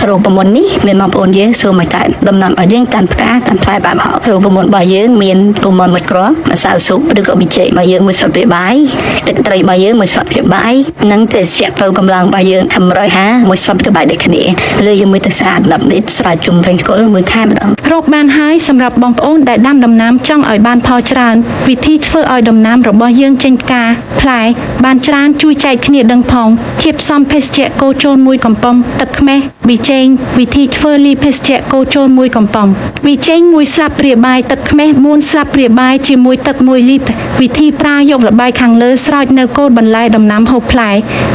រូបមន្តនេះមានបងប្អូនយើងសួរមកចាត់ដំណាំឲ្យយើងកាន់ផ្កាកាន់ផ្លែបែបហោរូបមន្តរបស់យើងមានពមន្តមួយគ្រាប់ម្សៅស៊ុបឬក៏ប៊ីចេងរបស់យើងមួយស្លាបព្រាបាយទឹកត្រីរបស់យើងមួយស្លាបព្រាបាយនិងទេសៈផ្លូវកម្លាំងរបស់យើង150មួយស្លាបព្រាបាយដូចគ្នាលើជាមួយទឹកស្អាត10លីត្រស្រោចជុំវិញគល់មួយខែម្ដងរកបានហើយសម្រាប់បងប្អូនដែលដាំដំណាំចង់ឲ្យបានផលច្រើនវិធីធ្វើឲ្យដំណាំរបស់យើងចេញផ្កាផ្លែបានច្រើនជួយចែកគ្នាដឹងផងធៀបផ្សំភេសជ្ជៈកូរចូល1កំប៉ុងទឹកខ្មេះប៊ីចេងវិធីធ្វើលីភេសជ្ជៈកូរចូល1កំប៉ុងប៊ីចេង1ស្លាបព្រាបាយទឹកខ្មេះ4ស្លាបព្រាបាយជាមួយទឹក1លីត្រវិធីប្រើយកល្បាយខាងលើស្រោចនៅគល់បន្លែដំណាំហូបផ្លែ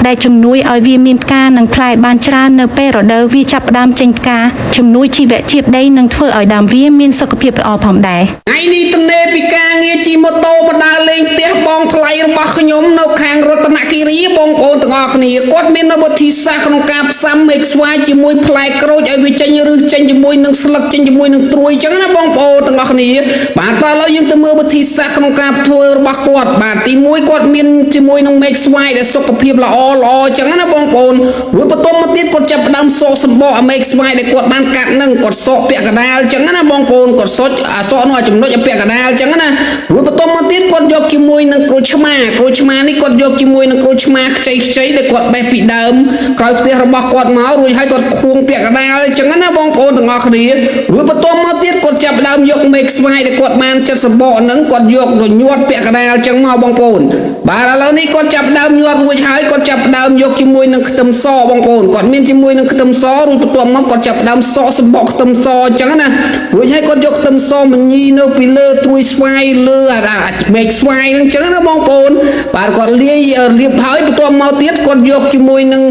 ដែលជំនួយឲ្យវាមានផ្កានិងផ្លែបានច្រើននៅពេលរដូវវាចាប់ផ្ដើមចេញផ្កាជំនួយជីវជាតិដីនិងធ្វើឲ្យដើមវាមានសុខភាពល្អផងដែរថ្ងៃនេះទំនេរពីការងារជិះម៉ូតូមកដើរលេងផ្ទះបងថ្លៃរបស់ខ្ញុំនៅខាងរតនគិរីបងប្អូនទាំងអស់គ្នាគាត់មានវិធីសាស្ត្រក្នុងការផ្សំមេឃស្វាយជាមួយផ្លែក្រូចឲ្យវាចេញឬចេញជាមួយនឹងស្លឹកចេញជាមួយនឹងត្រួយអញ្ចឹងណាបងប្អូនទាំងអស់គ្នាបាទតើឥឡូវយើងទៅមើលវិធីសាស្ត្រក្នុងការធ្វើរបស់គាត់បាទទី1គាត់មានជាមួយនឹងមេឃស្វាយដែលសុខភាពល្អអញ្ចឹងណាបងប្អូនរួចបន្ទាប់មកទៀតគាត់ចាប់ផ្ដើមសកសម្បកអាមេឃស្វាយដែលគាត់បានកាត់នឹងគាត់សកពាក់កណ្ដាលអញ្ចឹងណាបងប្អូនគាត់សុចអាសកនោះចំណុចពាក់កណ្ដាលអញ្ចឹងណារួចបន្ទាប់មកទៀតគាត់យកជាមួយនឹងក្រូចឆ្មានេះគាត់យកជាមួយនឹងក្រូចឆ្មាខ្ចីដែលគាត់បេះពីដើមក្រោយផ្ទះរបស់គាត់មករួចហើយគាត់ខួងពាក់កណ្ដាលអញ្ចឹងណាបងប្អូនទាំងអស់គ្នារួចបន្ទាប់មកទៀតគាត់ចាប់ផ្ដើមយកមេឃស្វាយដែលគាត់បានចិត្តសម្បកហ្នឹងគាត់យករញាត់ពាក់កណ្ដាលអញ្ចឹងមកបងប្អូនបាទឥឡូវនេះគាត់ចាប់ផ្ដើមញាត់រួចហើយគាត់ចាប់ផ្ដើមយកជាមួយនឹងខ្ទឹមសបងប្អូនគាត់មានជាមួយនឹងខ្ទឹមសរួចបន្ទាប់មកគាត់ចាប់ផ្ដើមសកសម្បកខ្ទឹមសអញ្ចឹងណារួចហើយគាត់យកខ្ទឹមសមញីនៅពីលើត្រួយស្វាយលើអាមេឃស្វាយហ្នឹងអញ្ចឹងណាបងប្អូនបាទគាត់លាយរៀបហើយបន្ទាប់មកទៀតគាត់យកជាមួយនឹង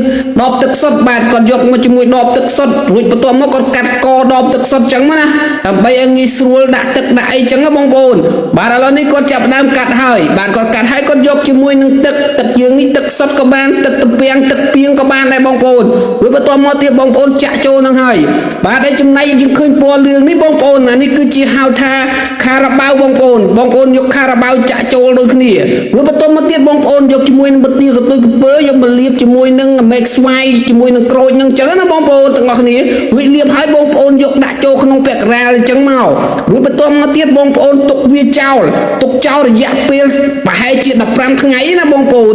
ដបទឹកសុទ្ធបាទគាត់យកមកជាមួយដបទឹកសុទ្ធរួចបន្ទាប់មកគាត់កាត់កដបទឹកសុទ្ធអញ្ចឹងណាដើម្បីឲ្យងាយស្រួលដាក់ទឹកដាក់អីអញ្ចឹងណាបងប្អូនបាទឥឡូវនេះគាត់ចាប់ផ្ដើមកាត់ហើយបាទគាត់កាត់ហើយគាត់យកជាមួយនឹងទឹកយើងនេះទឹកសុទ្ធក៏បានទឹកទំពាំងទឹកពីងក៏បានដែរបងប្អូនរួចបន្ទាប់មកទៀតបងប្អូនចាក់ចូលនឹងហើយបាទហើយចំណៃយើងឃើញពណ៌លឿងនេះបងប្អូនអានេះគឺជាហៅថាខារ៉ាបាវបងប្អូនយកខារ៉ាបាវចាក់ចូលដូចគ្នារួចបន្ទាប់មកទៀតបងប្អូនយកជាមួយនឹងបន្ទាកន្ទុយកំពើយកមកលាបជាមួយនឹងមេឃស្វាយជាមួយនឹងក្រូចនឹងអញ្ចឹងណាបងប្អូនទាំងអស់គ្នារួចលាបហើយបងប្អូនយកដាក់ចូលក្នុងពាក់កណ្ដាលអញ្ចឹងមករួចបន្ទាប់មកទៀតបងប្អូនទុកវាចោលរយៈពេលប្រហែលជា15ថ្ងៃណាបងប្អូន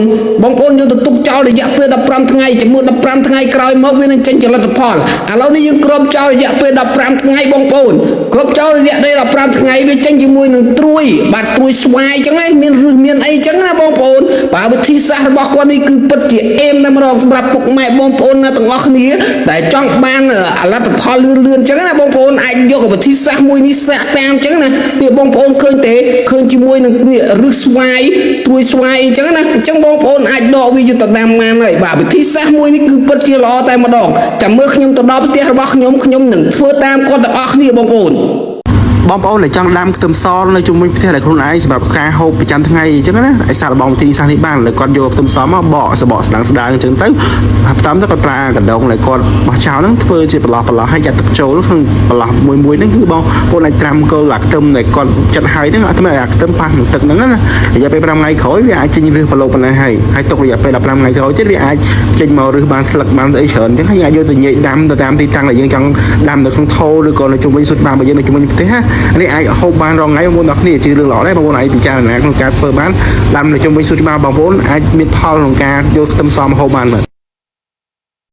យកទៅទុកចោលរយៈពេល15ថ្ងៃជាមួយ15ថ្ងៃក្រោយមកវានឹងចេញផលិតផលឥឡូវនេះយើងគ្របចោលរយៈពេល15ថ្ងៃបងប្អូនគ្របចោលរយៈពេល15ថ្ងៃវាចេញជាមួយនឹងត្រួយបាទត្រួយស្វាយអញ្ចឹងមានរឹសមានអីអញ្ចឹងណាបងប្អូនបាទវិធីសាស្ត្ររបស់គាត់នេះគឺពិតជាអេមតែម្ដងសម្រាប់ពុកម៉ែបងប្អូនណាទាំងអស់គ្នាដែលចង់បានលទ្ធផលលឿនអញ្ចឹងណាបងប្អូនអាចយកវិធីសាស្ត្រមួយនេះសាកតាមអញ្ចឹងណាវាបងប្អូនឃើញជាមួយនឹងរឹសស្វាយត្រួយស្វាយអញ្ចឹងណាអញ្ចឹងបងប្អូនអាចដកវាយកទៅដាំបានហើយបាទវិធីសាស្ត្រមួយនេះគឺពិតជាល្អតែម្ដងចាំមើលខ្ញុំទៅដល់ផ្ទះរបស់ខ្ញុំនឹងធ្វើតាមគាត់ទាំងអស់គ្នាបងប្អូនបងប្អូនដែលចង់ដាំខ្ទឹមសនៅជុំវិញផ្ទះដែលខ្លួនឯងសម្រាប់ការហូបប្រចាំថ្ងៃអញ្ចឹងណាឲ្យសាកល្បងវិធីសាស្ត្រនេះបានលើគាត់យកខ្ទឹមសមកបកស្បកស្ដាងអញ្ចឹងទៅបន្ទាប់ទៅគាត់ប្រើកណ្ដុងដែលគាត់បោះចោលហ្នឹងធ្វើជាប្រឡោះហើយចាត់ទឹកចូលក្នុងប្រឡោះមួយហ្នឹងគឺបងប្អូនអាចត្រាំគល់អាខ្ទឹមដែលគាត់ចិត្តហើយហ្នឹងអត់មានអាខ្ទឹមប៉ះនឹងទឹកហ្នឹងណារយៈពេល5ថ្ងៃក្រោយវាអាចចេញរឹសប្រឡូកប៉ុណ្ណេះហើយទុករយៈពេល15ថ្ងៃក្រោយទៀតវាអាចចេញមករឹសបានស្លឹកបានស្អីច្រើនអញ្ចឹងហើយអាចយកទៅញែកដាំទៅតាមទីតាំងដែលយើងចង់ដាំនៅក្នុងថូឬក៏នៅជុំវិញសួនច្បាររបស់យើងនៅជុំវិញផ្ទះនេះអាចហូបបានរងថ្ងៃបងប្អូនទាំងគ្នាជារឿងល្អដែរបងប្អូនអាចពិចារណាក្នុងការធ្វើបានដាំនៅជុំវិញសួនច្បារបងប្អូនអាចមានផលក្នុងការយកខ្ទឹមសមកហូបបាន